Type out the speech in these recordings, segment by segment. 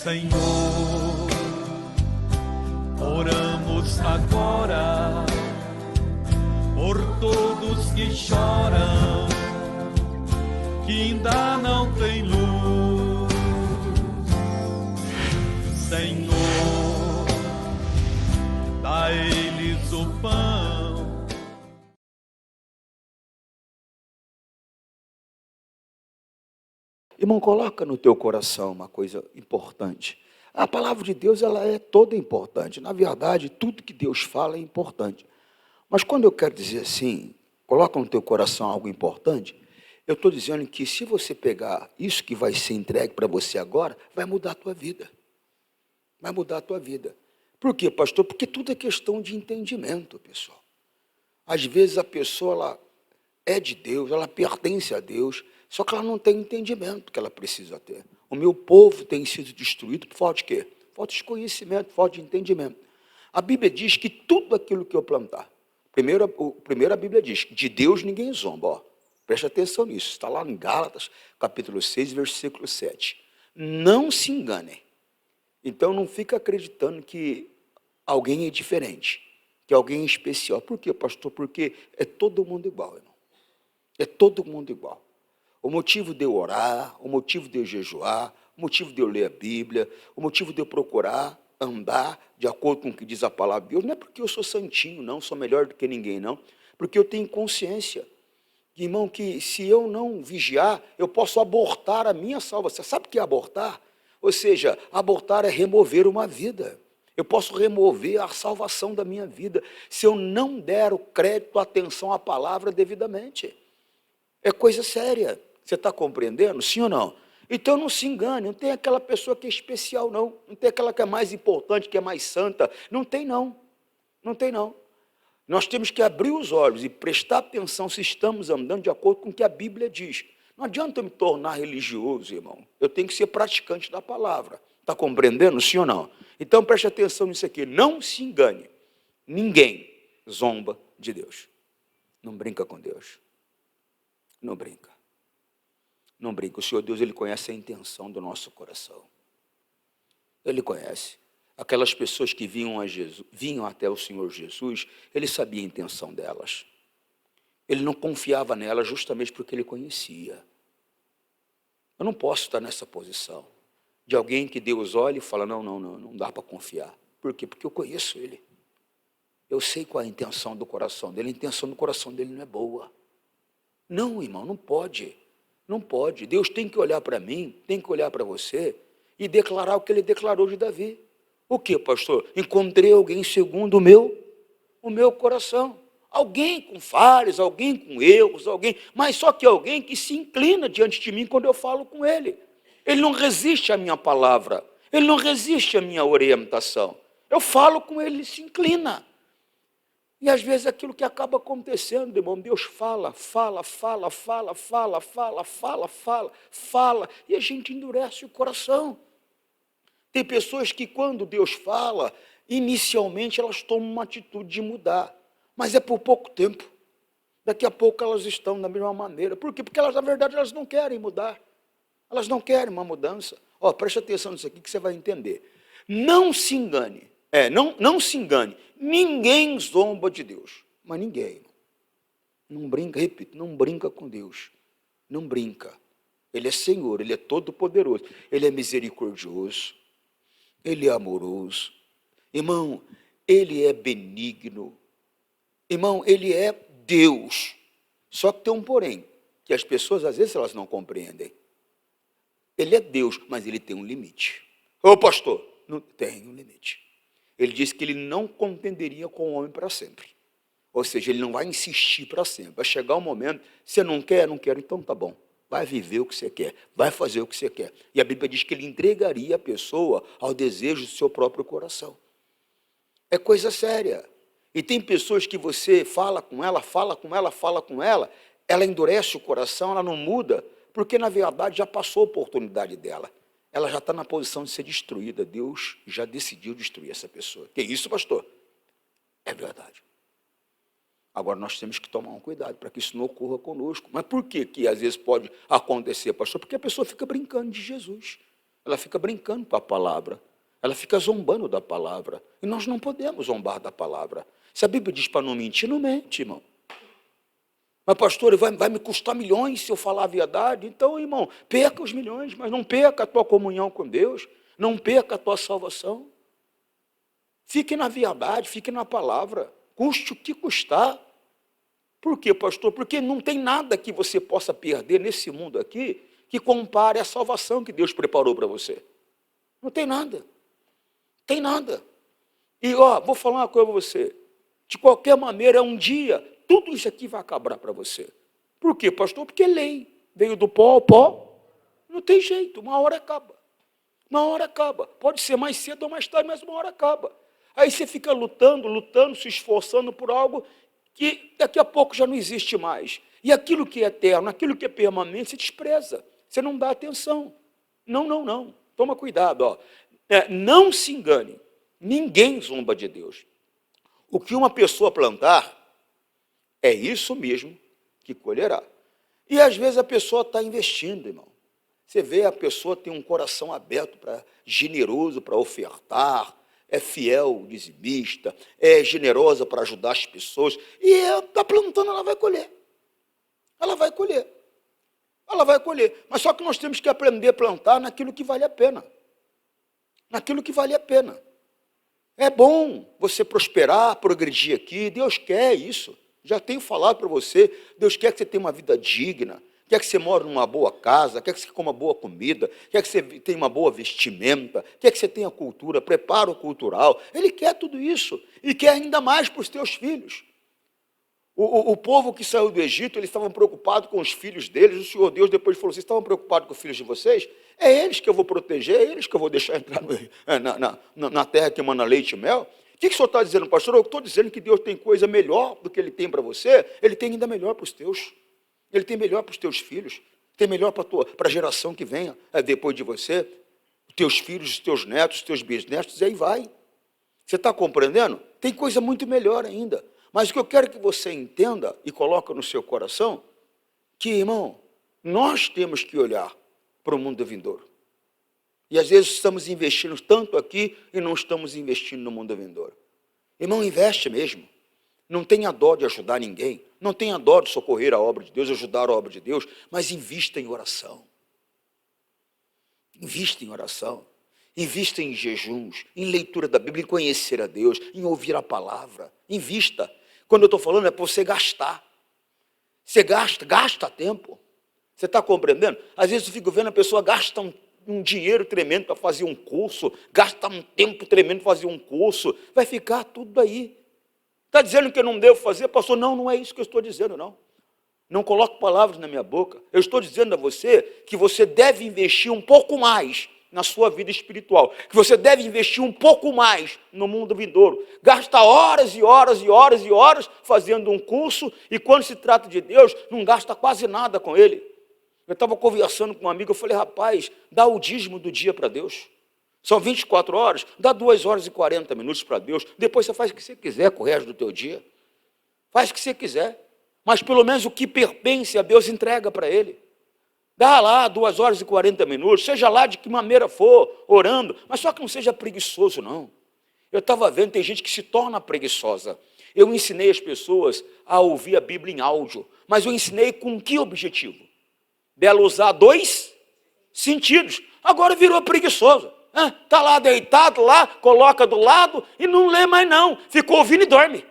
Senhor, oramos agora por todos que choram, que ainda não têm luz. Senhor, dá a eles o pão. Irmão, coloca no teu coração uma coisa importante. A palavra de Deus, ela é toda importante. Na verdade, tudo que Deus fala é importante. Mas quando eu quero dizer assim, coloca no teu coração algo importante, eu estou dizendo que se você pegar isso que vai ser entregue para você agora, vai mudar a tua vida. Vai mudar a tua vida. Por quê, pastor? Porque tudo é questão de entendimento, pessoal. Às vezes a pessoa, ela é de Deus, ela pertence a Deus, só que ela não tem entendimento que ela precisa ter. O meu povo tem sido destruído por falta de quê? Falta de conhecimento, falta de entendimento. A Bíblia diz que tudo aquilo que eu plantar, primeiro a Bíblia diz, de Deus ninguém zomba, ó. Preste atenção nisso, está lá em Gálatas, capítulo 6, versículo 7. Não se enganem. Então não fica acreditando que alguém é diferente, que alguém é especial. Por quê, pastor? Porque é todo mundo igual, irmão. É todo mundo igual. O motivo de eu orar, o motivo de eu jejuar, o motivo de eu ler a Bíblia, o motivo de eu procurar andar de acordo com o que diz a palavra de Deus, não é porque eu sou santinho, não, sou melhor do que ninguém, não, porque eu tenho consciência, irmão, que se eu não vigiar, eu posso abortar a minha salvação. Sabe o que é abortar? Ou seja, abortar é remover uma vida. Eu posso remover a salvação da minha vida se eu não der o crédito, a atenção à palavra devidamente. É coisa séria. Você está compreendendo? Sim ou não? Então não se engane, não tem aquela pessoa que é especial, não. Não tem aquela que é mais importante, que é mais santa. Não tem, não. Não tem, não. Nós temos que abrir os olhos e prestar atenção se estamos andando de acordo com o que a Bíblia diz. Não adianta eu me tornar religioso, irmão. Eu tenho que ser praticante da palavra. Está compreendendo? Sim ou não? Então preste atenção nisso aqui. Não se engane. Ninguém zomba de Deus. Não brinca com Deus. Não brinca. Não brinca. O Senhor Deus, Ele conhece a intenção do nosso coração. Ele conhece. Aquelas pessoas que vinham até o Senhor Jesus, Ele sabia a intenção delas. Ele não confiava nelas justamente porque Ele conhecia. Eu não posso estar nessa posição de alguém que Deus olha e fala, não dá para confiar. Por quê? Porque eu conheço Ele. Eu sei qual é a intenção do coração dele. A intenção do coração dele não é boa. Não, irmão, não pode. Não pode. Deus tem que olhar para mim, tem que olhar para você e declarar o que Ele declarou de Davi. O que, pastor? Encontrei alguém segundo o meu coração. Alguém com falhas, alguém com erros, mas só que alguém que se inclina diante de mim quando eu falo com Ele. Ele não resiste à minha palavra, Ele não resiste à minha orientação. Eu falo com Ele, Ele se inclina. E às vezes aquilo que acaba acontecendo, irmão, Deus fala, e a gente endurece o coração. Tem pessoas que quando Deus fala, inicialmente elas tomam uma atitude de mudar, mas é por pouco tempo. Daqui a pouco elas estão da mesma maneira. Por quê? Porque elas, na verdade, elas não querem mudar. Elas não querem uma mudança. Ó, preste atenção nisso aqui que você vai entender. Não se engane. Não se engane. Ninguém zomba de Deus. Mas ninguém. Não brinca, repito, não brinca com Deus. Não brinca. Ele é Senhor, Ele é todo-poderoso. Ele é misericordioso. Ele é amoroso. Irmão, Ele é benigno. Irmão, Ele é Deus. Só que tem um porém, que as pessoas, às vezes, elas não compreendem. Ele é Deus, mas Ele tem um limite. Ô pastor, não tem um limite. Ele disse que Ele não contenderia com o homem para sempre. Ou seja, Ele não vai insistir para sempre. Vai chegar um momento, você não quer, não quero, então tá bom. Vai viver o que você quer, vai fazer o que você quer. E a Bíblia diz que Ele entregaria a pessoa ao desejo do seu próprio coração. É coisa séria. E tem pessoas que você fala com ela, ela endurece o coração, ela não muda, porque na verdade já passou a oportunidade dela. Ela já está na posição de ser destruída. Deus já decidiu destruir essa pessoa. Que isso, pastor? É verdade. Agora nós temos que tomar um cuidado para que isso não ocorra conosco. Mas por que às vezes pode acontecer, pastor? Porque a pessoa fica brincando de Jesus. ela fica brincando com a palavra, ela fica zombando da palavra. E nós não podemos zombar da palavra. Se a Bíblia diz para não mentir, não mente, irmão. Mas, pastor, vai me custar milhões se eu falar a verdade. Então, irmão, perca os milhões, mas não perca a tua comunhão com Deus, não perca a tua salvação. Fique na verdade, fique na palavra, custe o que custar. Por quê, pastor? Porque não tem nada que você possa perder nesse mundo aqui que compare a salvação que Deus preparou para você. Não tem nada. Tem nada. E, vou falar uma coisa para você. De qualquer maneira, um dia, tudo isso aqui vai acabar para você. Por quê, pastor? Porque é lei. Veio do pó ao pó. Não tem jeito, uma hora acaba. Uma hora acaba. Pode ser mais cedo ou mais tarde, mas uma hora acaba. Aí você fica lutando, se esforçando por algo que daqui a pouco já não existe mais. E aquilo que é eterno, aquilo que é permanente, você despreza. Você não dá atenção. Não. Toma cuidado. Não se engane. Ninguém zomba de Deus. O que uma pessoa plantar, é isso mesmo que colherá. E às vezes a pessoa está investindo, irmão. Você vê a pessoa tem um coração aberto, generoso para ofertar, é fiel, dizimista, é generosa para ajudar as pessoas, e está plantando, ela vai colher. Ela vai colher. Ela vai colher. Mas só que nós temos que aprender a plantar naquilo que vale a pena. Naquilo que vale a pena. É bom você prosperar, progredir aqui, Deus quer isso. Já tenho falado para você, Deus quer que você tenha uma vida digna, quer que você more numa boa casa, quer que você coma boa comida, quer que você tenha uma boa vestimenta, quer que você tenha cultura, preparo cultural. Ele quer tudo isso e quer ainda mais para os teus filhos. O povo que saiu do Egito, eles estavam preocupados com os filhos deles. O Senhor Deus depois falou, vocês estavam preocupados com os filhos de vocês? É eles que eu vou proteger, é eles que eu vou deixar entrar na terra que emana leite e mel. O que o senhor está dizendo, pastor? Eu estou dizendo que Deus tem coisa melhor do que Ele tem para você, Ele tem ainda melhor para os teus. Ele tem melhor para os teus filhos, tem melhor para a geração que venha depois de você, os teus filhos, os teus netos, os teus bisnetos, e aí vai. Você está compreendendo? Tem coisa muito melhor ainda. Mas o que eu quero que você entenda e coloque no seu coração, que, irmão, nós temos que olhar para o mundo vindouro. E às vezes estamos investindo tanto aqui e não estamos investindo no mundo vindouro. Irmão, investe mesmo. Não tenha dó de ajudar ninguém. Não tenha dó de socorrer a obra de Deus, ajudar a obra de Deus, mas invista em oração. Invista em oração. Invista em jejuns, em leitura da Bíblia, em conhecer a Deus, em ouvir a palavra. Invista. Quando eu estou falando é para você gastar. Você gasta tempo. Você está compreendendo? Às vezes eu fico vendo a pessoa gasta um dinheiro tremendo para fazer um curso, gasta um tempo tremendo para fazer um curso, vai ficar tudo aí. Está dizendo que eu não devo fazer? Pastor, não é isso que eu estou dizendo, não. Não coloque palavras na minha boca. Eu estou dizendo a você que você deve investir um pouco mais na sua vida espiritual, que você deve investir um pouco mais no mundo vindouro. Gasta horas e horas e horas e horas fazendo um curso, e quando se trata de Deus, não gasta quase nada com Ele. Eu estava conversando com um amigo, eu falei, rapaz, dá o dízimo do dia para Deus. São 24 horas, dá 2 horas e 40 minutos para Deus. Depois você faz o que você quiser com o resto do teu dia. Faz o que você quiser. Mas pelo menos o que pertence a Deus, entrega para Ele. Dá lá 2 horas e 40 minutos, seja lá de que maneira for, orando, mas só que não seja preguiçoso, não. Eu estava vendo, tem gente que se torna preguiçosa. Eu ensinei as pessoas a ouvir a Bíblia em áudio, mas eu ensinei com que objetivo? Dela usar 2 sentidos. Agora virou preguiçoso. Está lá deitado, lá, coloca do lado e não lê mais não. Ficou ouvindo e dorme.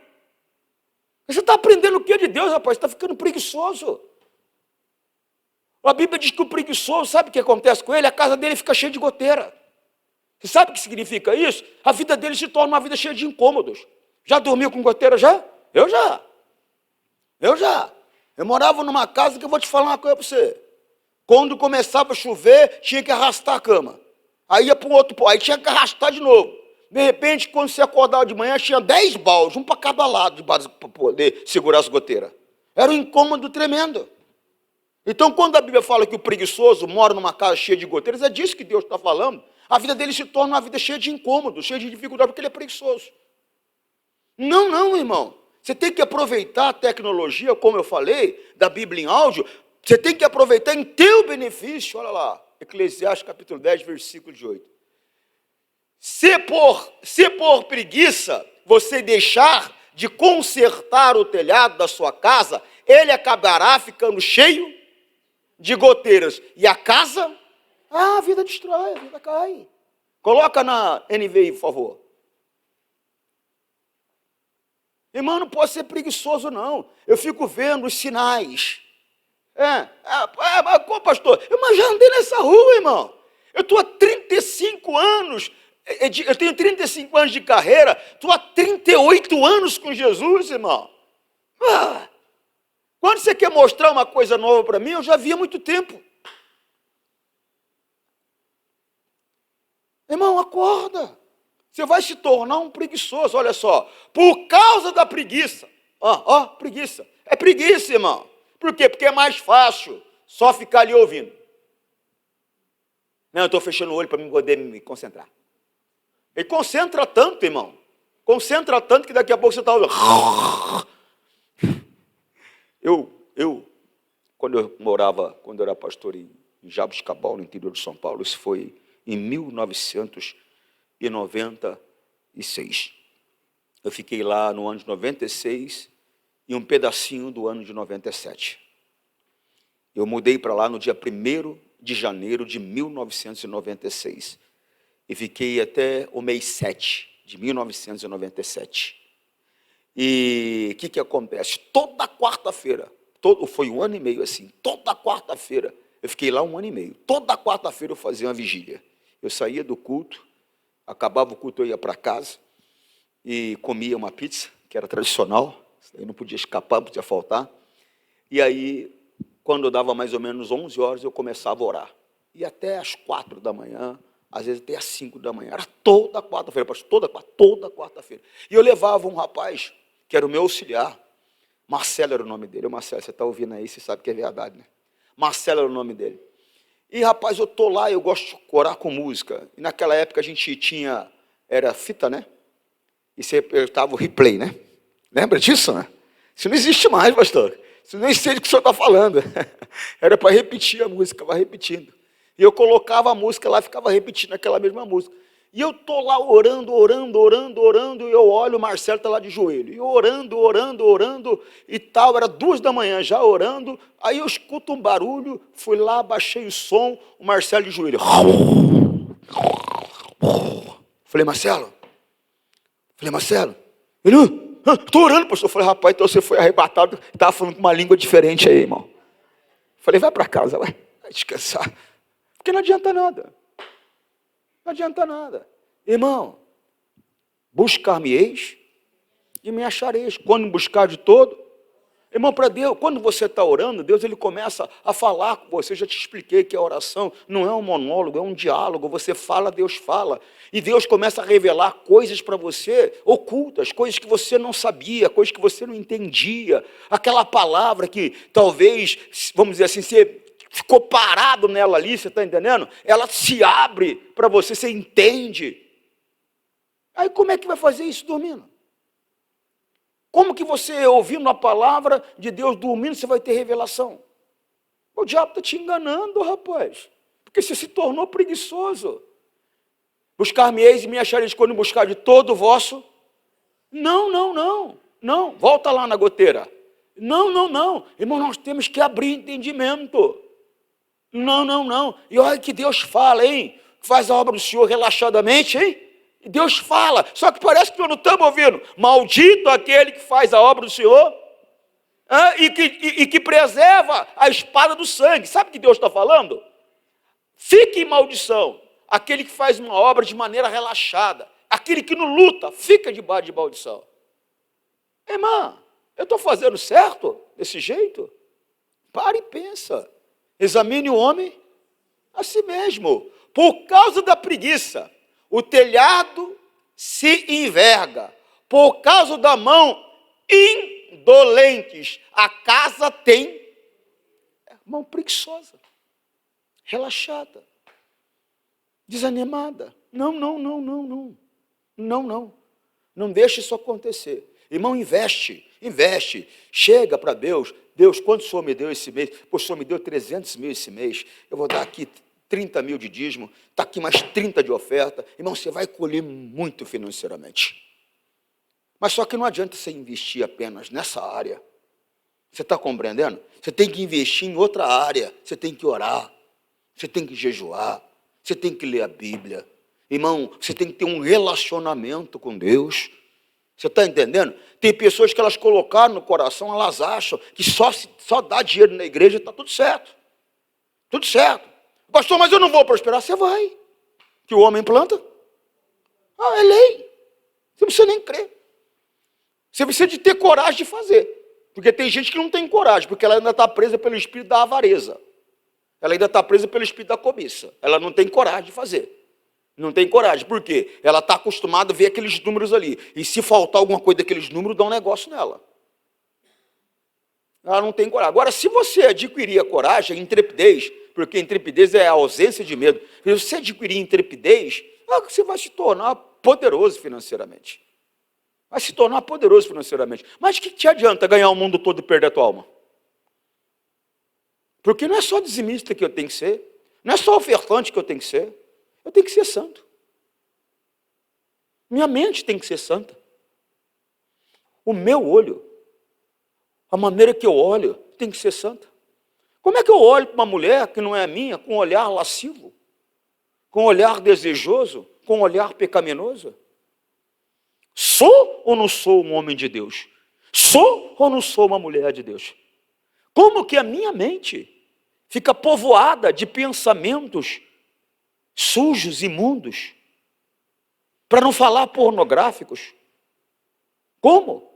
Você está aprendendo o que é de Deus, rapaz? Você está ficando preguiçoso. A Bíblia diz que o preguiçoso, sabe o que acontece com ele? A casa dele fica cheia de goteira. Você sabe o que significa isso? A vida dele se torna uma vida cheia de incômodos. Já dormiu com goteira já? Eu já. Eu morava numa casa que eu vou te falar uma coisa para você. Quando começava a chover, tinha que arrastar a cama. Aí ia para o outro, aí tinha que arrastar de novo. De repente, quando você acordava de manhã, tinha 10 baldes, um para cada lado, para poder segurar as goteiras. Era um incômodo tremendo. Então, quando a Bíblia fala que o preguiçoso mora numa casa cheia de goteiras, é disso que Deus está falando. A vida dele se torna uma vida cheia de incômodos, cheia de dificuldade, porque ele é preguiçoso. Não, irmão. Você tem que aproveitar a tecnologia, como eu falei, da Bíblia em áudio, você tem que aproveitar em teu benefício, olha lá. Eclesiastes capítulo 10, versículo de 8. Se por preguiça você deixar de consertar o telhado da sua casa, ele acabará ficando cheio de goteiras. E a casa, a vida destrói, a vida cai. Coloca na NVI, por favor. Irmão, não pode ser preguiçoso, não. Eu fico vendo os sinais. Pastor, eu já andei nessa rua, irmão. Eu estou há 35 anos, eu tenho 35 anos de carreira, estou há 38 anos com Jesus, irmão. Quando você quer mostrar uma coisa nova para mim, eu já vi há muito tempo. Irmão, acorda. Você vai se tornar um preguiçoso, olha só. Por causa da preguiça. Preguiça. É preguiça, irmão. Por quê? Porque é mais fácil só ficar ali ouvindo. Não, eu estou fechando o olho para poder me concentrar. E concentra tanto, irmão. Concentra tanto que daqui a pouco você está ouvindo. Quando eu era pastor em Jabuticabal, no interior de São Paulo, isso foi em 1996. Eu fiquei lá no ano de 96 e um pedacinho do ano de 97. Eu mudei para lá no dia 1º de janeiro de 1996. E fiquei até o mês 7 de 1997. E o que acontece? Toda quarta-feira, foi um ano e meio assim, toda quarta-feira, eu fiquei lá um ano e meio, toda quarta-feira eu fazia uma vigília. Eu saía do culto, acabava o culto, eu ia para casa e comia uma pizza, que era tradicional, isso aí não podia escapar, não podia faltar. E aí, quando eu dava mais ou menos 11 horas, eu começava a orar. E até às 4 da manhã, às vezes até às 5 da manhã, era toda quarta-feira, toda quarta-feira. E eu levava um rapaz, que era o meu auxiliar, Marcelo era o nome dele. Marcelo, você está ouvindo aí, você sabe que é verdade, né? Marcelo era o nome dele. E, rapaz, eu estou lá, eu gosto de orar com música. E naquela época a gente tinha, era fita, né? E você estava o replay, né? Lembra disso, né? Isso não existe mais, pastor. Isso nem sei do que o senhor está falando. Era para repetir a música, vai repetindo. E eu colocava a música lá e ficava repetindo aquela mesma música. E eu estou lá orando, e eu olho, o Marcelo está lá de joelho. E orando, e tal, era 2 da manhã já orando, aí eu escuto um barulho, fui lá, baixei o som, o Marcelo de joelho. Falei, Marcelo, ele, estou orando, pastor. Eu falei, rapaz, então você foi arrebatado, estava falando com uma língua diferente aí, irmão. Falei, vai para casa, vai descansar. Porque não adianta nada. Não adianta nada. Irmão, buscar-me-eis e me achareis. Quando me buscar de todo. Irmão, para Deus, quando você está orando, Deus ele começa a falar com você. Eu já te expliquei que a oração não é um monólogo, é um diálogo. Você fala, Deus fala. E Deus começa a revelar coisas para você ocultas, coisas que você não sabia, coisas que você não entendia. Aquela palavra que talvez, vamos dizer assim, você ficou parado nela ali, você está entendendo? Ela se abre para você, você entende. Aí como é que vai fazer isso dormindo? Como que você, ouvindo a palavra de Deus dormindo, você vai ter revelação? O diabo está te enganando, rapaz. Porque você se tornou preguiçoso. Buscar-me-eis e me achareis quando buscar de todo o vosso. Não. Volta lá na goteira. Não. Irmão, nós temos que abrir entendimento. Não. E olha que Deus fala, hein? Faz a obra do Senhor relaxadamente, hein? E Deus fala. Só que parece que nós não estamos ouvindo. Maldito aquele que faz a obra do Senhor e que preserva a espada do sangue. Sabe o que Deus está falando? Fique em maldição aquele que faz uma obra de maneira relaxada. Aquele que não luta, fica debaixo de maldição. Irmã, eu estou fazendo certo desse jeito? Pare e pensa. Examine o homem a si mesmo. Por causa da preguiça, o telhado se enverga. Por causa da mão indolentes, a casa tem mão preguiçosa, relaxada, desanimada. Não. Não deixe isso acontecer. Irmão, investe. Chega para Deus. Deus, quanto o Senhor me deu esse mês? Pô, o Senhor me deu 300 mil esse mês. Eu vou dar aqui 30 mil de dízimo, está aqui mais 30 de oferta. Irmão, você vai colher muito financeiramente. Mas só que não adianta você investir apenas nessa área. Você está compreendendo? Você tem que investir em outra área. Você tem que orar. Você tem que jejuar. Você tem que ler a Bíblia. Irmão, você tem que ter um relacionamento com Deus. Você está entendendo? Tem pessoas que elas colocaram no coração, elas acham que só dá dinheiro na igreja está tudo certo. Tudo certo. Pastor, mas eu não vou prosperar. Você vai. Que o homem planta. É lei. Você não precisa nem crer. Você precisa de ter coragem de fazer. Porque tem gente que não tem coragem, porque ela ainda está presa pelo espírito da avareza. Ela ainda está presa pelo espírito da cobiça. Ela não tem coragem de fazer. Não tem coragem. Por quê? Ela está acostumada a ver aqueles números ali. E se faltar alguma coisa daqueles números, dá um negócio nela. Ela não tem coragem. Agora, se você adquirir a coragem, a intrepidez, porque intrepidez é a ausência de medo. Se você adquirir intrepidez, você vai se tornar poderoso financeiramente. Vai se tornar poderoso financeiramente. Mas o que te adianta ganhar o mundo todo e perder a tua alma? Porque não é só dizimista que eu tenho que ser, não é só ofertante que eu tenho que ser santo. Minha mente tem que ser santa. O meu olho, a maneira que eu olho, tem que ser santa. Como é que eu olho para uma mulher que não é minha, com um olhar lascivo, com um olhar desejoso, com um olhar pecaminoso? Sou ou não sou um homem de Deus? Sou ou não sou uma mulher de Deus? Como que a minha mente fica povoada de pensamentos sujos, imundos, para não falar pornográficos? Como?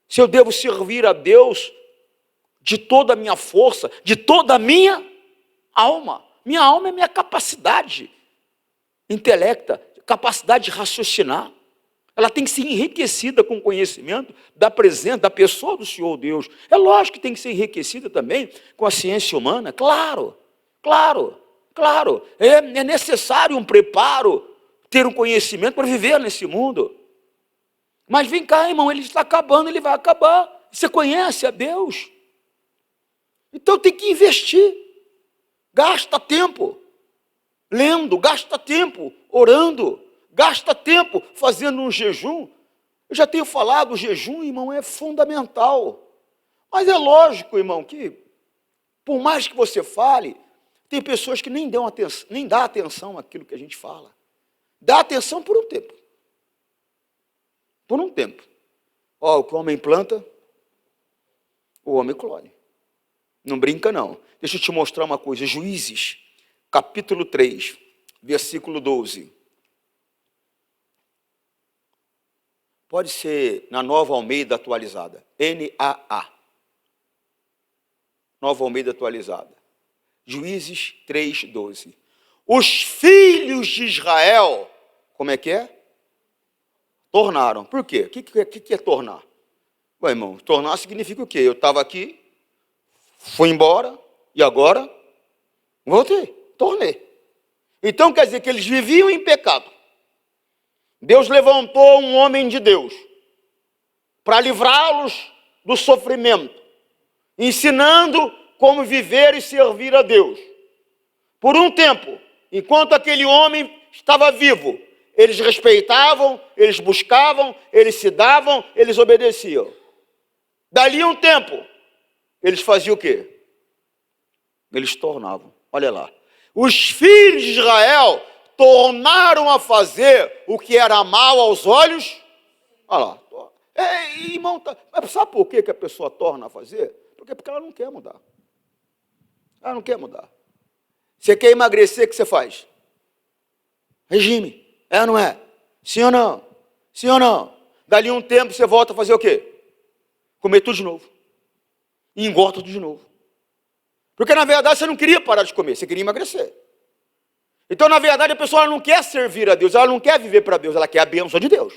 Se eu devo servir a Deus de toda a minha força, de toda a minha alma. Minha alma é minha capacidade intelecta, capacidade de raciocinar. Ela tem que ser enriquecida com o conhecimento da presença, da pessoa do Senhor Deus. É lógico que tem que ser enriquecida também com a ciência humana. Claro. É necessário um preparo, ter um conhecimento para viver nesse mundo. Mas vem cá, irmão, ele está acabando, ele vai acabar. Você conhece a Deus? Então tem que investir. Gasta tempo lendo, gasta tempo orando, gasta tempo fazendo um jejum. Eu já tenho falado, o jejum, irmão, é fundamental. Mas é lógico, irmão, que por mais que você fale, tem pessoas que nem dão atenção àquilo que a gente fala. Dá atenção por um tempo. Por um tempo. O que o homem planta, o homem colhe. Não brinca, não. Deixa eu te mostrar uma coisa. Juízes, capítulo 3, versículo 12. Pode ser na Nova Almeida atualizada. NAA. Nova Almeida atualizada. Juízes 3, 12. Os filhos de Israel, como é? Tornaram. Por quê? O que é tornar? Ué, irmão, tornar significa o quê? Eu estava aqui, fui embora, e agora voltei, tornei. Então quer dizer que eles viviam em pecado. Deus levantou um homem de Deus para livrá-los do sofrimento, ensinando como viver e servir a Deus. Por um tempo, enquanto aquele homem estava vivo, eles respeitavam, eles buscavam, eles se davam, eles obedeciam. Dali um tempo, eles faziam o quê? Eles tornavam. Olha lá. Os filhos de Israel tornaram a fazer o que era mal aos olhos. Olha lá. Irmão, mas sabe por que a pessoa torna a fazer? Porque ela não quer mudar. Ela não quer mudar. Você quer emagrecer, o que você faz? Regime. É ou não é? Sim ou não? Sim ou não? Dali um tempo você volta a fazer o quê? Comer tudo de novo. E engorda tudo de novo. Porque na verdade você não queria parar de comer, você queria emagrecer. Então na verdade a pessoa não quer servir a Deus, ela não quer viver para Deus, ela quer a bênção de Deus.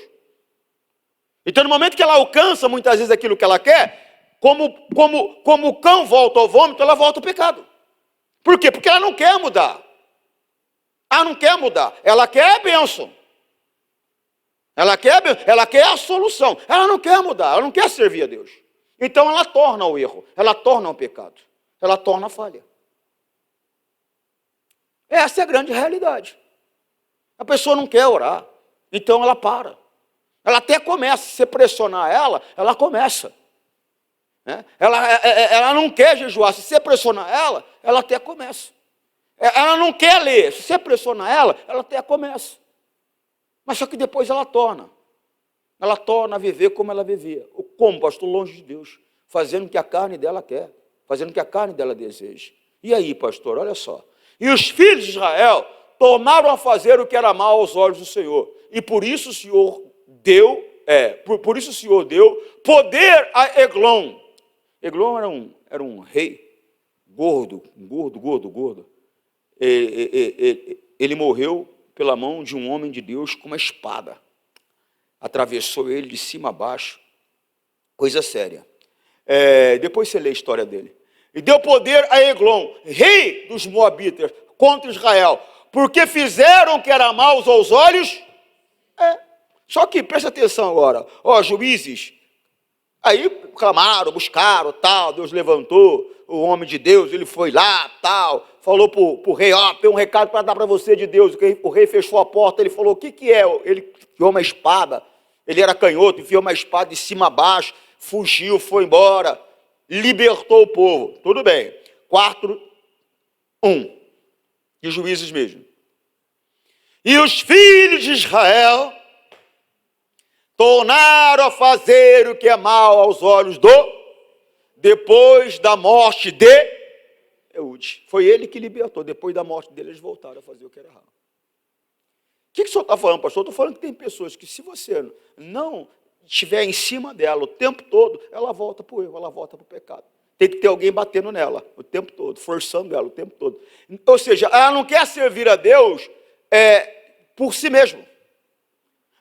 Então no momento que ela alcança muitas vezes aquilo que ela quer, como o cão volta ao vômito, ela volta ao pecado. Por quê? Porque ela não quer mudar. Ela não quer mudar, ela quer a bênção. Ela quer a solução. Ela não quer mudar, ela não quer servir a Deus. Então ela torna o erro, ela torna o pecado, ela torna a falha. Essa é a grande realidade. A pessoa não quer orar, então ela para. Ela até começa, se você pressionar ela começa. Né? Ela não quer jejuar, se você pressionar ela até começa. Ela não quer ler, se você pressionar ela até começa. Mas só que depois ela torna a viver como ela vivia. Como, pastor? Longe de Deus, fazendo o que a carne dela quer, fazendo o que a carne dela deseja. E aí, pastor, olha só. E os filhos de Israel tornaram a fazer o que era mal aos olhos do Senhor. E por isso o Senhor deu poder a Eglon. Eglon era um rei gordo. Ele morreu pela mão de um homem de Deus com uma espada. Atravessou ele de cima a baixo. Coisa séria. Depois você lê a história dele. E deu poder a Eglon, rei dos Moabitas, contra Israel, porque fizeram o que era mal aos olhos. Só que, presta atenção agora, juízes, aí clamaram, buscaram, tal, Deus levantou o homem de Deus, ele foi lá, tal, falou para o rei, tem um recado para dar para você de Deus. O rei fechou a porta, ele falou, o que é? Ele enfiou uma espada, ele era canhoto, enfiou uma espada de cima a baixo, fugiu, foi embora, libertou o povo. Tudo bem. 4:1, de Juízes mesmo. E os filhos de Israel tornaram a fazer o que é mal aos olhos depois da morte de Eude. Foi ele que libertou. Depois da morte dele, eles voltaram a fazer o que era errado. O que o senhor está falando, pastor? Eu estou falando que tem pessoas que, se você não estiver em cima dela o tempo todo, ela volta para o erro, ela volta para o pecado. Tem que ter alguém batendo nela o tempo todo, forçando ela o tempo todo. Ou seja, ela não quer servir a Deus por si mesmo.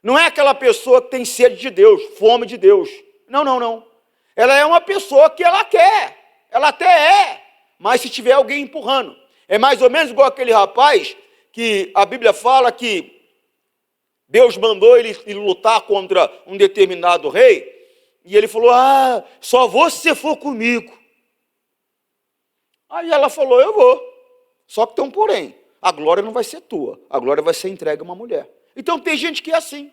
Não é aquela pessoa que tem sede de Deus, fome de Deus. Não. Ela é uma pessoa que ela quer, ela até mas se tiver alguém empurrando. É mais ou menos igual aquele rapaz que a Bíblia fala que Deus mandou ele lutar contra um determinado rei, e ele falou, só vou se você for comigo. Aí ela falou, eu vou. Só que tem um porém, a glória não vai ser tua, a glória vai ser entregue a uma mulher. Então tem gente que é assim.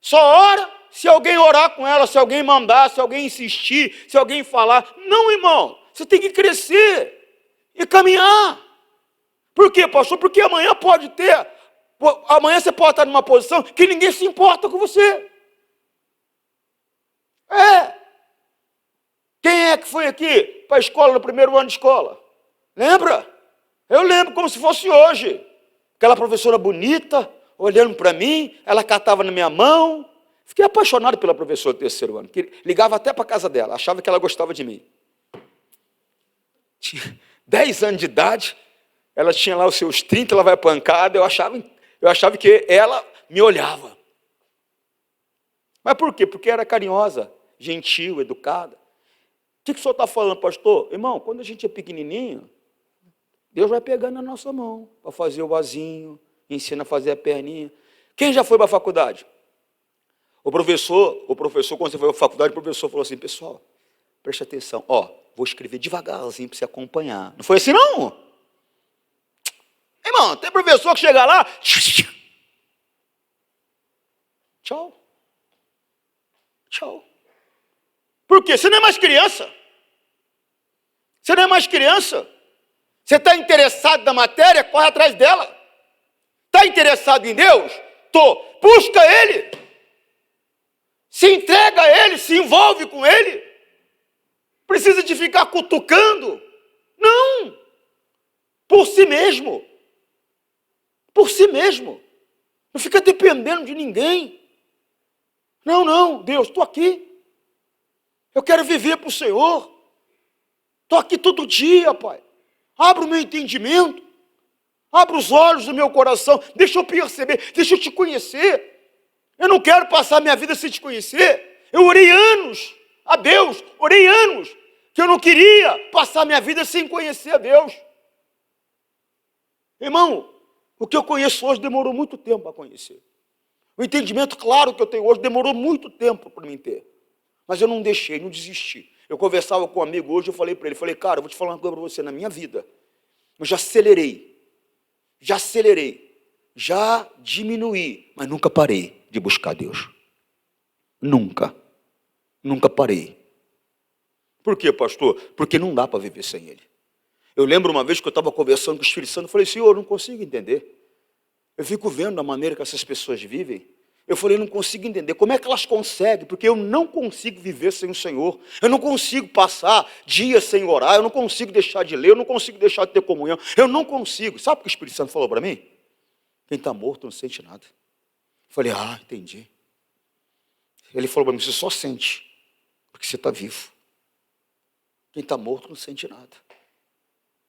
Só ora se alguém orar com ela, se alguém mandar, se alguém insistir, se alguém falar. Não, irmão, você tem que crescer e caminhar. Por quê, pastor? Porque amanhã você pode estar numa posição que ninguém se importa com você. Quem é que foi aqui para a escola no primeiro ano de escola? Lembra? Eu lembro como se fosse hoje. Aquela professora bonita, olhando para mim, ela catava na minha mão. Fiquei apaixonado pela professora do terceiro ano, que ligava até para a casa dela, achava que ela gostava de mim. Tinha 10 anos de idade, ela tinha lá os seus 30, ela vai pancada, eu achava que ela me olhava. Mas por quê? Porque era carinhosa, gentil, educada. O que o senhor está falando, pastor? Irmão, quando a gente é pequenininho, Deus vai pegando na nossa mão para fazer o vasinho, ensina a fazer a perninha. Quem já foi para a faculdade? O professor, quando você foi para a faculdade, o professor falou assim, pessoal, preste atenção, vou escrever devagarzinho para você acompanhar. Não foi assim, não? Irmão, tem professor que chega lá, tchau. Por quê? Você não é mais criança. Você está interessado na matéria, corre atrás dela. Está interessado em Deus? Busca Ele. Se entrega a Ele, se envolve com Ele. Precisa de ficar cutucando? Não. Por si mesmo. Não fica dependendo de ninguém. Não, Deus, estou aqui. Eu quero viver para o Senhor. Estou aqui todo dia, Pai. Abra o meu entendimento. Abra os olhos do meu coração. Deixa eu perceber, deixa eu te conhecer. Eu não quero passar minha vida sem te conhecer. Eu orei anos a Deus, que eu não queria passar minha vida sem conhecer a Deus. Irmão, o que eu conheço hoje demorou muito tempo para conhecer. O entendimento claro que eu tenho hoje demorou muito tempo para mim ter. Mas eu não deixei, não desisti. Eu conversava com um amigo hoje, eu falei para ele, cara, eu vou te falar uma coisa para você, na minha vida, eu já acelerei já acelerei, já diminuí, mas nunca parei de buscar Deus. Nunca parei. Por quê, pastor? Porque não dá para viver sem Ele. Eu lembro uma vez que eu estava conversando com o Espírito Santo, eu falei, Senhor, eu não consigo entender. Eu fico vendo a maneira que essas pessoas vivem. Eu falei, não consigo entender. Como é que elas conseguem? Porque eu não consigo viver sem o Senhor. Eu não consigo passar dias sem orar. Eu não consigo deixar de ler. Eu não consigo deixar de ter comunhão. Eu não consigo. Sabe o que o Espírito Santo falou para mim? Quem está morto não sente nada. Eu falei, entendi. Ele falou para mim, você só sente, porque você está vivo. Quem está morto não sente nada.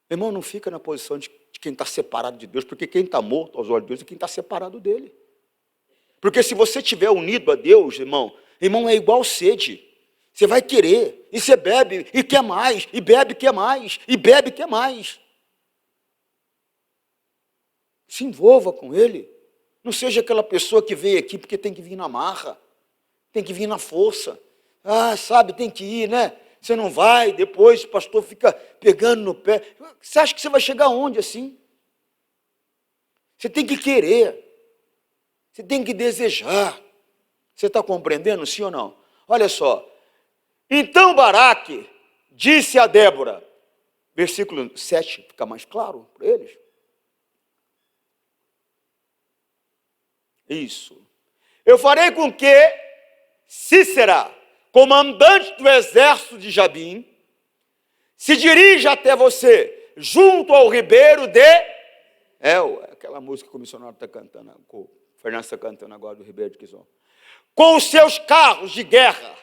Irmão, não fica na posição de quem está separado de Deus, porque quem está morto aos olhos de Deus é quem está separado dele. Porque se você estiver unido a Deus, irmão, é igual sede. Você vai querer, e você bebe, e quer mais, e bebe, quer mais, e bebe, quer mais. Se envolva com Ele. Não seja aquela pessoa que veio aqui porque tem que vir na marra, tem que vir na força. Tem que ir, né? Você não vai, depois o pastor fica pegando no pé. Você acha que você vai chegar aonde assim? Você tem que querer. Você tem que desejar. Você está compreendendo, sim ou não? Olha só. Então Baraque disse a Débora, versículo 7, fica mais claro para eles. Isso. Eu farei com que Sísera, comandante do exército de Jabim, se dirija até você, junto ao ribeiro de... aquela música que o missionário está cantando, o Fernando está cantando agora do ribeiro de Quizon. Com os seus carros de guerra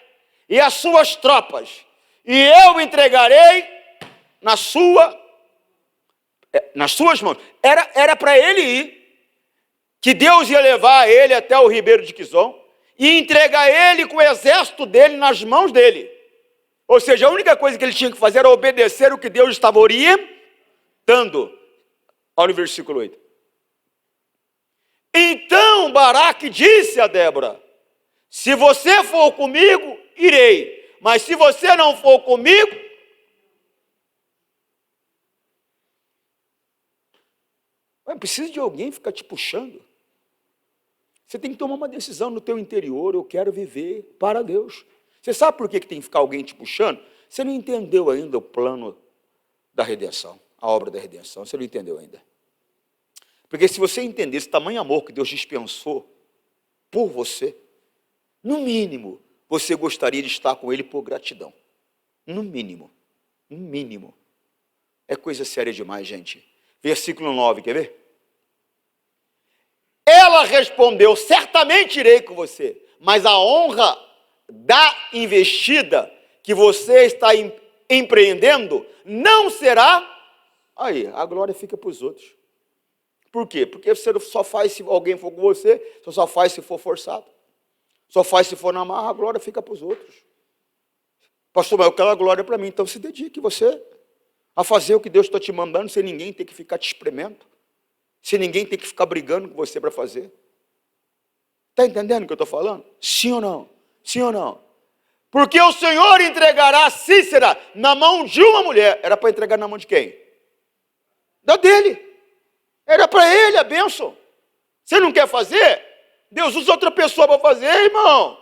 e as suas tropas, e eu entregarei nas suas mãos. Era para ele ir, que Deus ia levar ele até o ribeiro de Quizon, e entregar ele com o exército dele nas mãos dele. Ou seja, a única coisa que ele tinha que fazer era obedecer o que Deus estava orientando. Olha o versículo 8. Então Baraque disse a Débora, se você for comigo, irei. Mas se você não for comigo... Precisa de alguém ficar te puxando. Você tem que tomar uma decisão no teu interior, eu quero viver para Deus. Você sabe por que tem que ficar alguém te puxando? Você não entendeu ainda o plano da redenção, a obra da redenção, você não entendeu ainda. Porque se você entendesse o tamanho amor que Deus dispensou por você, no mínimo, você gostaria de estar com Ele por gratidão. No mínimo. É coisa séria demais, gente. Versículo 9, quer ver? Ela respondeu, certamente irei com você, mas a honra da investida que você está empreendendo não será... Aí, a glória fica para os outros. Por quê? Porque você só faz se alguém for com você, você só faz se for forçado. Só faz se for na marra, a glória fica para os outros. Pastor, mas eu quero a glória para mim, então se dedique você a fazer o que Deus está te mandando, sem ninguém ter que ficar te espremendo. Se ninguém tem que ficar brigando com você para fazer. Está entendendo o que eu estou falando? Sim ou não? Sim ou não? Porque o Senhor entregará Sísera na mão de uma mulher. Era para entregar na mão de quem? Da dele. Era para ele a bênção. Você não quer fazer? Deus usa outra pessoa para fazer, irmão.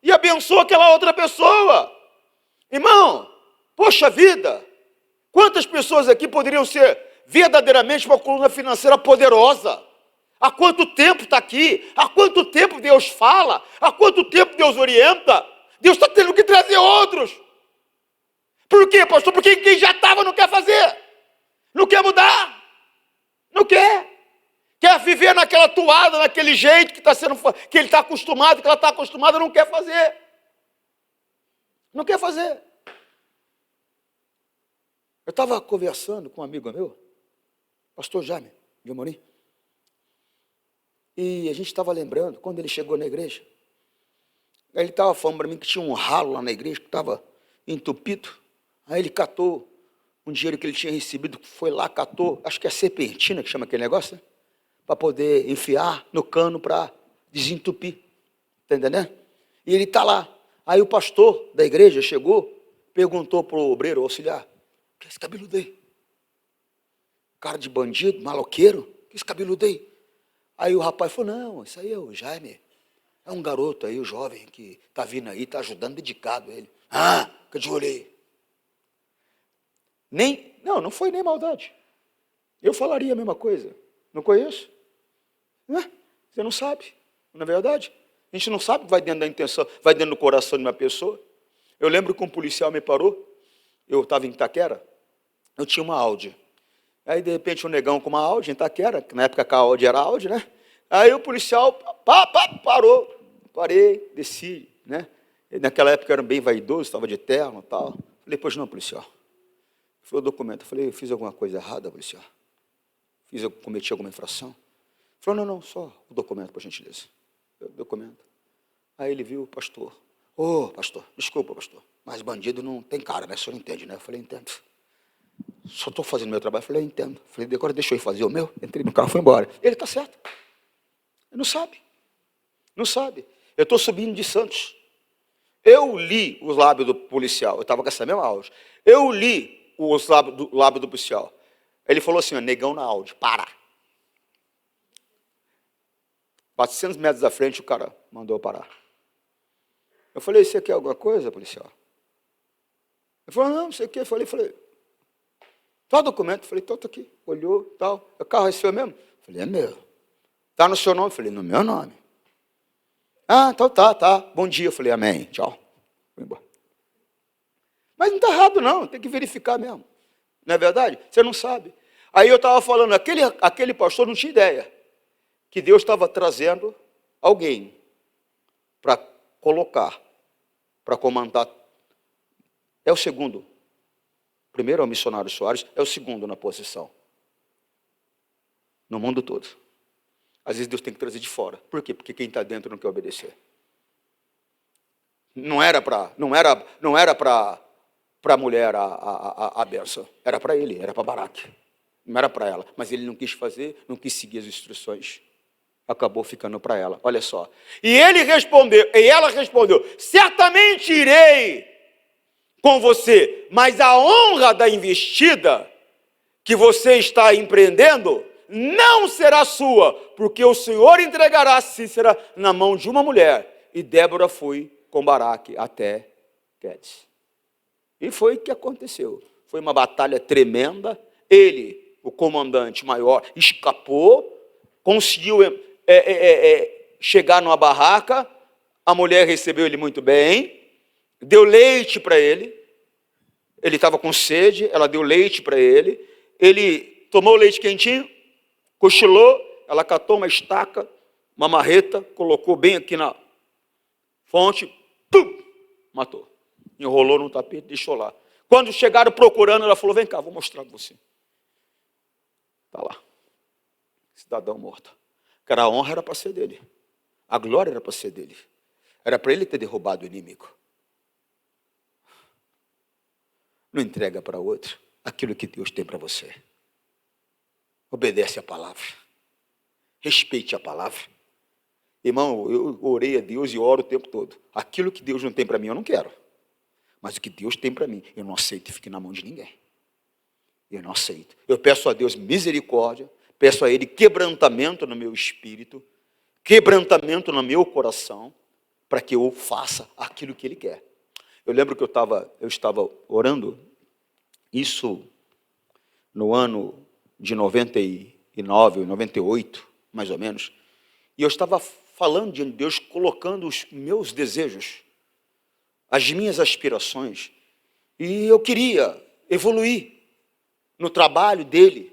E abençoa aquela outra pessoa. Irmão, poxa vida. Quantas pessoas aqui poderiam ser verdadeiramente uma coluna financeira poderosa? Há quanto tempo está aqui? Há quanto tempo Deus fala? Há quanto tempo Deus orienta? Deus está tendo que trazer outros. Por quê, pastor? Porque quem já estava não quer fazer. Não quer mudar. Não quer. Quer viver naquela toada, naquele jeito que ele está acostumado, que ela está acostumada, não quer fazer. Não quer fazer. Eu estava conversando com um amigo meu, pastor Jaime de Amorim, e a gente estava lembrando, quando ele chegou na igreja, ele estava falando para mim que tinha um ralo lá na igreja, que estava entupido. Aí ele catou um dinheiro que ele tinha recebido, foi lá, catou, acho que é serpentina que chama aquele negócio, né? Para poder enfiar no cano para desentupir. Está entendendo? E ele está lá. Aí o pastor da igreja chegou, perguntou para o obreiro auxiliar, o que é esse cabeludo aí? Cara de bandido, maloqueiro, Que esse cabeludo aí? Aí o rapaz falou, não, isso aí é o Jaime. É um garoto aí, o jovem, que está vindo aí, está ajudando, dedicado ele. Ah, fica de olho aí. Não foi nem maldade. Eu falaria a mesma coisa. Não conheço? Você não sabe, não é verdade? A gente não sabe o que vai dentro da intenção, vai dentro do coração de uma pessoa. Eu lembro que um policial me parou, eu estava em Itaquera, eu tinha uma Audi. Aí, de repente, um negão com uma Audi em Itaquera, que na época a Audi era Audi, né? Aí o policial parou, parei, desci, né? Naquela época eu era bem vaidoso, estava de terno e tal. Falei, pois não, policial. Foi o documento. Eu falei, eu fiz alguma coisa errada, policial? Cometi alguma infração? Ele falou, não, só o documento, por gentileza. O documento. Aí ele viu o pastor. Pastor, desculpa, pastor, mas bandido não tem cara, né? O senhor entende, né? Eu falei, entendo. Só estou fazendo meu trabalho. Eu falei, entendo. Eu falei, agora deixa eu ir fazer o meu. Entrei no carro e fui embora. Ele está certo. Ele não sabe. Não sabe. Eu estou subindo de Santos. Eu li os lábios do policial. Eu estava com essa mesma Audi. Eu li os lábios do policial. Ele falou assim, negão na Audi, para. 400 metros da frente, o cara mandou eu parar. Eu falei, você quer alguma coisa, policial? Ele falou, não sei o quê. Eu falei, tá o documento? Eu falei, tá aqui. Olhou, tal. O carro é seu mesmo? Eu falei, é meu. Tá no seu nome? Eu falei, no meu nome. Ah, então tá. Bom dia. Eu falei, amém. Tchau. Fui embora. Mas não está errado, não. Tem que verificar mesmo. Não é verdade? Você não sabe. Aí eu estava falando, aquele pastor não tinha ideia que Deus estava trazendo alguém para colocar, para comandar. É o segundo. Primeiro é o missionário Soares, é o segundo na posição. No mundo todo. Às vezes Deus tem que trazer de fora. Por quê? Porque quem está dentro não quer obedecer. Não era para a mulher a bênção. Era para ele, era para Baraque. Não era para ela. Mas ele não quis fazer, não quis seguir as instruções. Acabou ficando para ela. Olha só. E ela respondeu, certamente irei com você, mas a honra da investida que você está empreendendo não será sua, porque o Senhor entregará Cícera na mão de uma mulher. E Débora foi com Baraque até Quedes. E foi o que aconteceu. Foi uma batalha tremenda. Ele, o comandante maior, escapou, conseguiu chegar numa barraca. A mulher recebeu ele muito bem, deu leite para ele. Ele estava com sede, ela deu leite para ele. Ele tomou o leite quentinho, cochilou, ela catou uma estaca, uma marreta, colocou bem aqui na fonte, matou. Enrolou no tapete, deixou lá. Quando chegaram procurando, ela falou, vem cá, vou mostrar para você. Está lá. Cidadão morto. Cara, a honra era para ser dele. A glória era para ser dele. Era para ele ter derrubado o inimigo. Não entrega para outro aquilo que Deus tem para você. Obedece a palavra. Respeite a palavra. Irmão, eu orei a Deus e oro o tempo todo. Aquilo que Deus não tem para mim, eu não quero. Mas o que Deus tem para mim, eu não aceito e fique na mão de ninguém. Eu não aceito. Eu peço a Deus misericórdia, peço a Ele quebrantamento no meu espírito, quebrantamento no meu coração, para que eu faça aquilo que Ele quer. Eu lembro que eu estava orando, isso no ano de 99, 98, mais ou menos, e eu estava falando diante de Deus, colocando os meus desejos, as minhas aspirações, e eu queria evoluir no trabalho dele.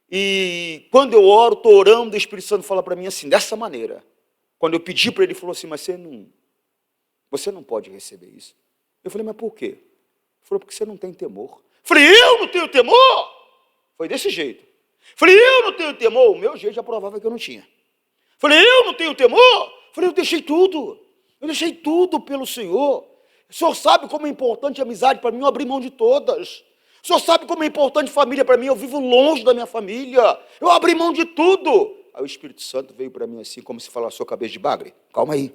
E quando eu oro, estou orando, o Espírito Santo fala para mim assim, dessa maneira. Quando eu pedi para ele, ele falou assim, mas você não pode receber isso. Eu falei, mas por quê? Ele falou, porque você não tem temor. Eu falei, eu não tenho temor? Foi desse jeito. Eu falei, eu não tenho temor? O meu jeito já provava que eu não tinha. Eu falei, eu não tenho temor? Eu falei, eu deixei tudo pelo Senhor. O Senhor sabe como é importante a amizade para mim, eu abri mão de todas. O Senhor sabe como é importante família para mim, eu vivo longe da minha família. Eu abri mão de tudo. Aí o Espírito Santo veio para mim assim, como se falasse sua cabeça de bagre. Calma aí.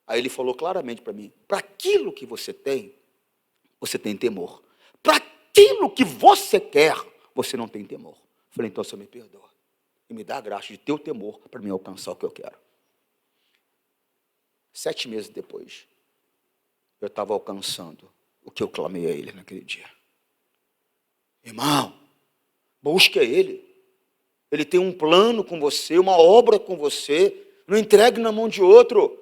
Aí ele falou claramente para mim, para aquilo que você tem temor. Para aquilo que você quer, você não tem temor. Falei, então, Senhor, me perdoa. E me dá a graça de ter o temor para me alcançar o que eu quero. 7 meses depois, eu estava alcançando o que eu clamei a Ele naquele dia. Irmão, busque a Ele. Ele tem um plano com você, uma obra com você. Não entregue na mão de outro.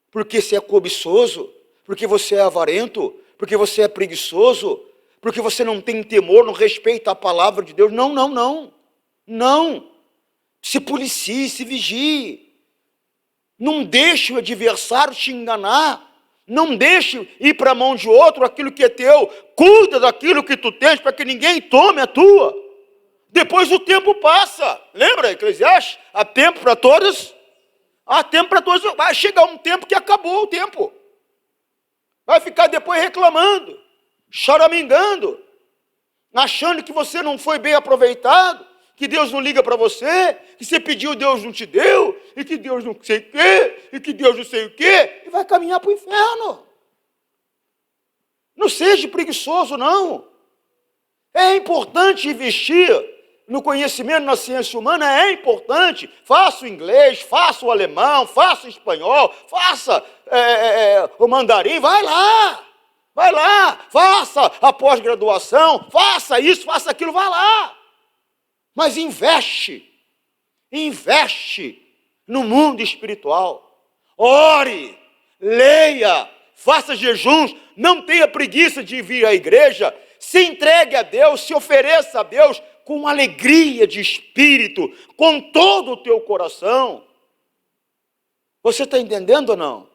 Porque você é cobiçoso, porque você é avarento, porque você é preguiçoso, porque você não tem temor, não respeita a palavra de Deus. Não, não, não. Não. Se policie, se vigie. Não deixe o adversário te enganar. Não deixe ir para a mão de outro aquilo que é teu. Cuida daquilo que tu tens para que ninguém tome a tua. Depois o tempo passa. Lembra, Eclesiastes? Há tempo para todos. Há tempo para todos. Vai chegar um tempo que acabou o tempo. Vai ficar depois reclamando, choramingando, achando que você não foi bem aproveitado, que Deus não liga para você, que você pediu, Deus não te deu, e que Deus não sei o quê, e que Deus não sei o quê, e vai caminhar para o inferno. Não seja preguiçoso, não. É importante investir no conhecimento, na ciência humana, é importante. Faça o inglês, faça o alemão, faça o espanhol, faça o mandarim, vai lá, faça a pós-graduação, faça isso, faça aquilo, vai lá. Mas investe no mundo espiritual. Ore, leia, faça jejuns, não tenha preguiça de vir à igreja, se entregue a Deus, se ofereça a Deus com alegria de espírito, com todo o teu coração. Você está entendendo ou não?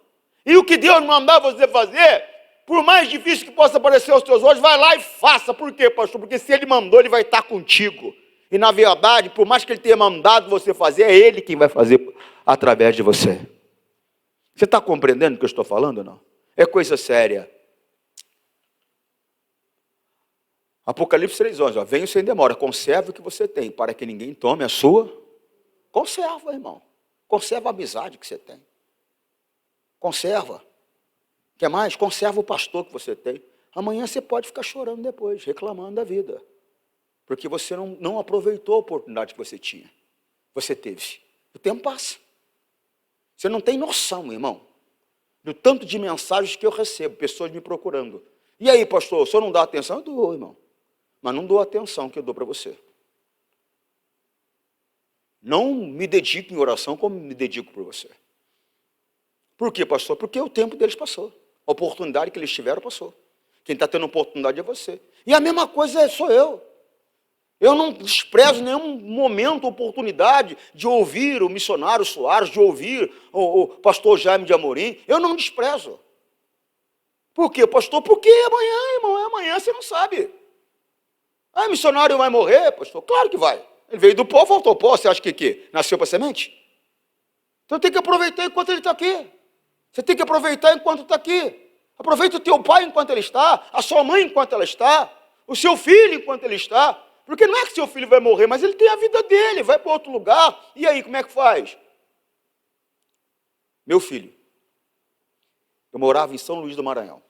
E o que Deus mandar você fazer, por mais difícil que possa parecer aos teus olhos, vai lá e faça. Por quê, pastor? Porque se Ele mandou, Ele vai estar contigo. E na verdade, por mais que Ele tenha mandado você fazer, é Ele quem vai fazer através de você. Você está compreendendo o que eu estou falando ou não? É coisa séria. Apocalipse 3:11, venho sem demora, conserve o que você tem, para que ninguém tome a sua. Conserva, irmão. Conserva a amizade que você tem. Conserva. Quer mais? Conserva o pastor que você tem. Amanhã você pode ficar chorando depois, reclamando da vida. Porque você não aproveitou a oportunidade que você tinha. Você teve. O tempo passa. Você não tem noção, irmão, do tanto de mensagens que eu recebo, pessoas me procurando. E aí, pastor, o senhor não dá atenção? Eu dou, irmão. Mas não dou a atenção que eu dou para você. Não me dedico em oração como me dedico por você. Por quê, pastor? Porque o tempo deles passou. A oportunidade que eles tiveram passou. Quem está tendo oportunidade é você. E a mesma coisa sou eu. Eu não desprezo em nenhum momento a oportunidade de ouvir o missionário Soares, de ouvir o pastor Jaime de Amorim. Eu não desprezo. Por quê, pastor? Porque amanhã, irmão, amanhã você não sabe. Ah, missionário vai morrer, pastor? Claro que vai. Ele veio do pó, voltou ao pó. Você acha que nasceu para semente? Então tem que aproveitar enquanto ele está aqui. Você tem que aproveitar enquanto está aqui. Aproveita o teu pai enquanto ele está, a sua mãe enquanto ela está, o seu filho enquanto ele está. Porque não é que seu filho vai morrer, mas ele tem a vida dele, vai para outro lugar. E aí, como é que faz? Meu filho, eu morava em São Luís do Maranhão.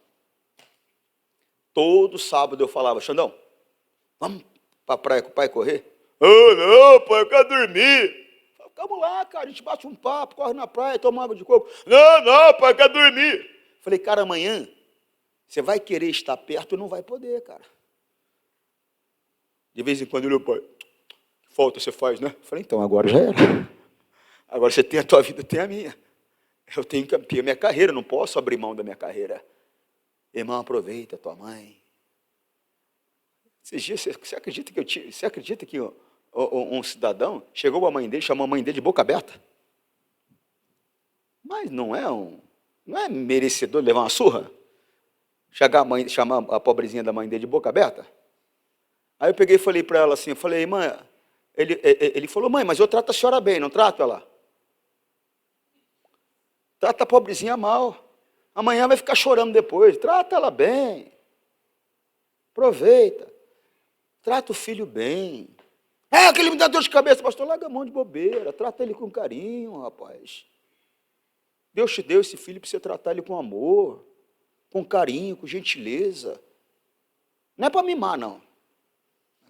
Todo sábado eu falava, Xandão, vamos para a praia com o pai correr? Ah, não, pai, eu quero dormir. Vamos lá, cara, a gente bate um papo, corre na praia, toma água de coco. Não, pai, eu quero dormir. Falei, cara, amanhã você vai querer estar perto e não vai poder, cara. De vez em quando, meu pai, que falta você faz, né? Falei, então, agora já era. Agora você tem a tua vida, eu tenho a minha. Eu tenho que ter a minha carreira, não posso abrir mão da minha carreira. Irmão, aproveita a tua mãe. Esses dias, você acredita que um cidadão chegou a mãe dele, chamou a mãe dele de boca aberta? Mas não é merecedor levar uma surra? Chamar a pobrezinha da mãe dele de boca aberta? Aí eu peguei e falei para ela assim, eu falei, mãe, ele falou, mãe, mas eu trato a senhora bem, não trato ela? Trata a pobrezinha mal. Amanhã vai ficar chorando depois. Trata ela bem. Aproveita. Trata o filho bem. Que ele me dá dor de cabeça, pastor, larga a mão de bobeira. Trata ele com carinho, rapaz. Deus te deu esse filho para você tratar ele com amor, com carinho, com gentileza. Não é para mimar, não.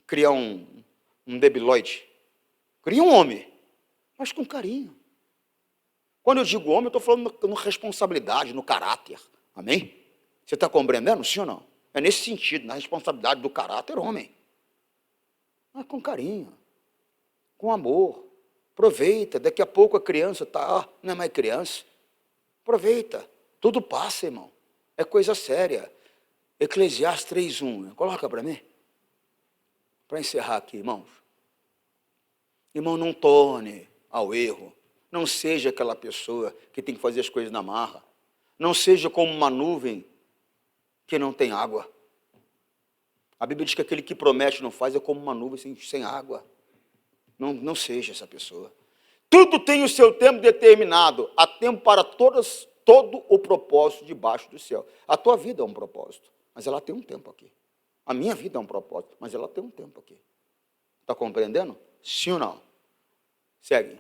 Criar um debilóide. Cria um homem, mas com carinho. Quando eu digo homem, eu estou falando na responsabilidade, no caráter. Amém? Você está compreendendo, sim ou não? É nesse sentido, na responsabilidade do caráter homem. Mas com carinho, com amor. Aproveita, daqui a pouco a criança está, não é mais criança. Aproveita, tudo passa, irmão. É coisa séria. Eclesiastes 3:1, coloca para mim. Para encerrar aqui, irmãos. Irmão, não torne ao erro. Não seja aquela pessoa que tem que fazer as coisas na marra. Não seja como uma nuvem que não tem água. A Bíblia diz que aquele que promete e não faz é como uma nuvem sem água. Não seja essa pessoa. Tudo tem o seu tempo determinado. Há tempo para todo o propósito debaixo do céu. A tua vida é um propósito, mas ela tem um tempo aqui. A minha vida é um propósito, mas ela tem um tempo aqui. Está compreendendo? Sim ou não? Segue.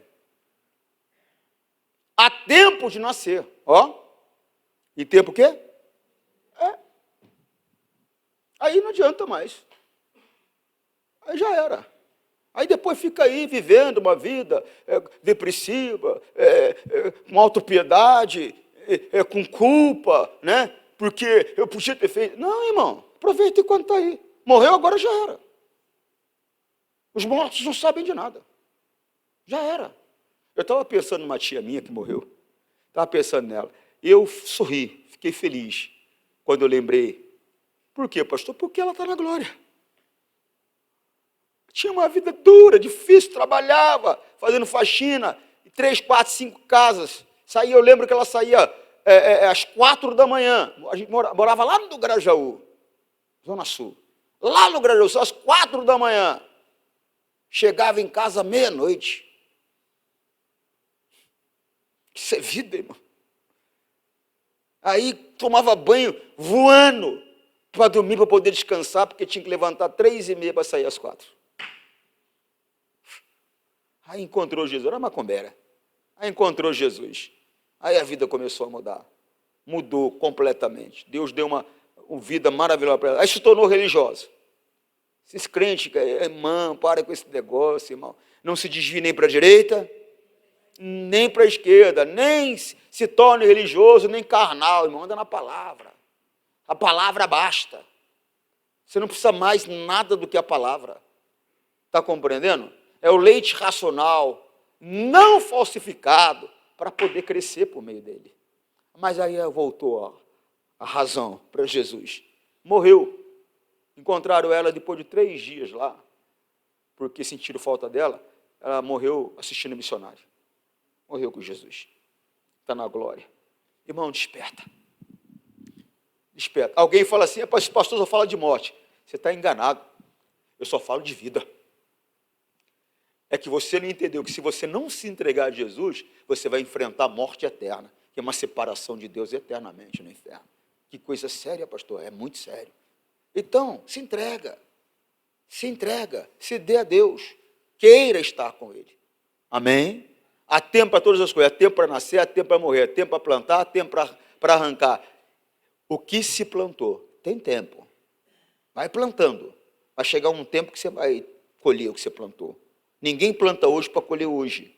Há tempo de nascer. Ó. E tempo o quê? Aí não adianta mais. Aí já era. Aí depois fica aí vivendo uma vida depressiva, com autopiedade, com culpa, né? Porque eu podia ter feito. Não, irmão, aproveita enquanto está aí. Morreu, agora já era. Os mortos não sabem de nada. Já era. Eu estava pensando numa tia minha que morreu. Estava pensando nela. Eu sorri, fiquei feliz quando eu lembrei. Por quê, pastor? Porque ela está na glória. Tinha uma vida dura, difícil, trabalhava, fazendo faxina, 3, 4, 5 casas. Saía, eu lembro que ela saía às 4 da manhã. A gente morava lá no Grajaú, Zona Sul. Lá no Grajaú, às 4 da manhã. Chegava em casa à meia-noite. Isso é vida, irmão. Aí tomava banho voando para dormir, para poder descansar, porque tinha que levantar 3h30 para sair às 4. Aí encontrou Jesus, era macumbera. Aí encontrou Jesus. Aí a vida começou a mudar. Mudou completamente. Deus deu uma vida maravilhosa para ela. Aí se tornou religiosa. Esses crentes, irmão, para com esse negócio, irmão. Não se desvie nem para a direita, nem para a esquerda, nem se torne religioso, nem carnal, irmão. Anda na palavra. A palavra basta. Você não precisa mais nada do que a palavra. Está compreendendo? É o leite racional, não falsificado, para poder crescer por meio dele. Mas aí voltou a razão para Jesus. Morreu. Encontraram ela depois de 3 dias lá, porque sentiram falta dela. Ela morreu assistindo missionário. Morreu com Jesus. Está na glória. Irmão, desperta. Desperta. Alguém fala assim, pastor só fala de morte. Você está enganado. Eu só falo de vida. É que você não entendeu que se você não se entregar a Jesus, você vai enfrentar a morte eterna, que é uma separação de Deus eternamente no inferno. Que coisa séria, pastor, é muito sério. Então, se entrega, se dê a Deus, queira estar com Ele. Amém? Há tempo para todas as coisas, há tempo para nascer, há tempo para morrer, há tempo para plantar, há tempo para arrancar. O que se plantou, tem tempo. Vai plantando, vai chegar um tempo que você vai colher o que você plantou. Ninguém planta hoje para colher hoje.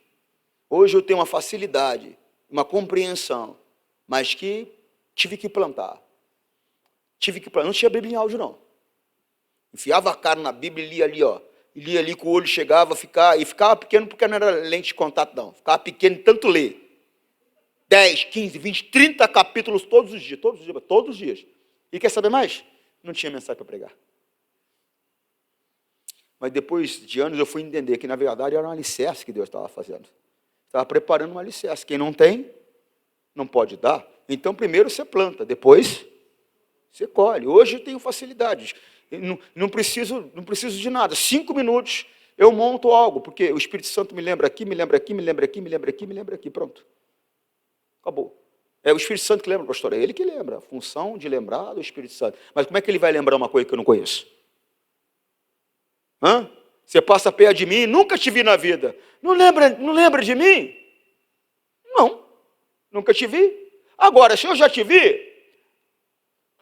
Hoje eu tenho uma facilidade, uma compreensão, mas que tive que plantar. Não tinha Bíblia em áudio, não. Enfiava a cara na Bíblia e lia ali, ó. E lia ali que o olho chegava a ficar, e ficava pequeno porque não era lente de contato, não. Ficava pequeno de tanto ler. 10, 15, 20, 30 capítulos todos os dias. E quer saber mais? Não tinha mensagem para pregar. Mas depois de anos eu fui entender que, na verdade, era um alicerce que Deus estava fazendo. Estava preparando um alicerce. Quem não tem, não pode dar. Então, primeiro você planta, depois você colhe. Hoje eu tenho facilidades. Não preciso de nada. 5 minutos eu monto algo, porque o Espírito Santo me lembra aqui, me lembra aqui, me lembra aqui, me lembra aqui, me lembra aqui. Pronto. Acabou. É o Espírito Santo que lembra, pastor. É ele que lembra. A função de lembrar do Espírito Santo. Mas como é que ele vai lembrar uma coisa que eu não conheço? Você passa perto de mim, nunca te vi na vida. Não lembra de mim? Não. Nunca te vi. Agora, se eu já te vi,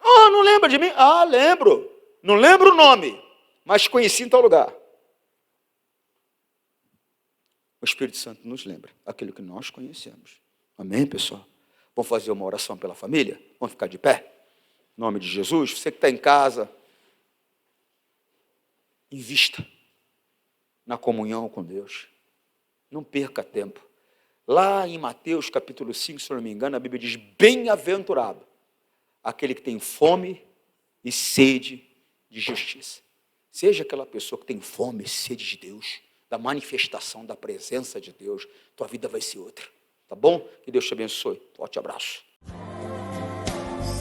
não lembra de mim? Lembro. Não lembro o nome, mas conheci em tal lugar. o Espírito Santo nos lembra aquilo que nós conhecemos. Amém, pessoal? Vamos fazer uma oração pela família? Vamos ficar de pé? Em nome de Jesus, você que está em casa, invista na comunhão com Deus. Não perca tempo. Lá em Mateus capítulo 5, se não me engano, a Bíblia diz: bem-aventurado aquele que tem fome e sede de justiça. Seja aquela pessoa que tem fome e sede de Deus, da manifestação da presença de Deus, tua vida vai ser outra. Tá bom? Que Deus te abençoe. Forte abraço.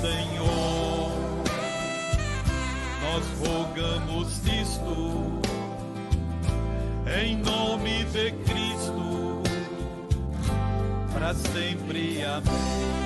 Senhor, nós rogamos isto em nome de Cristo, para sempre. Amém.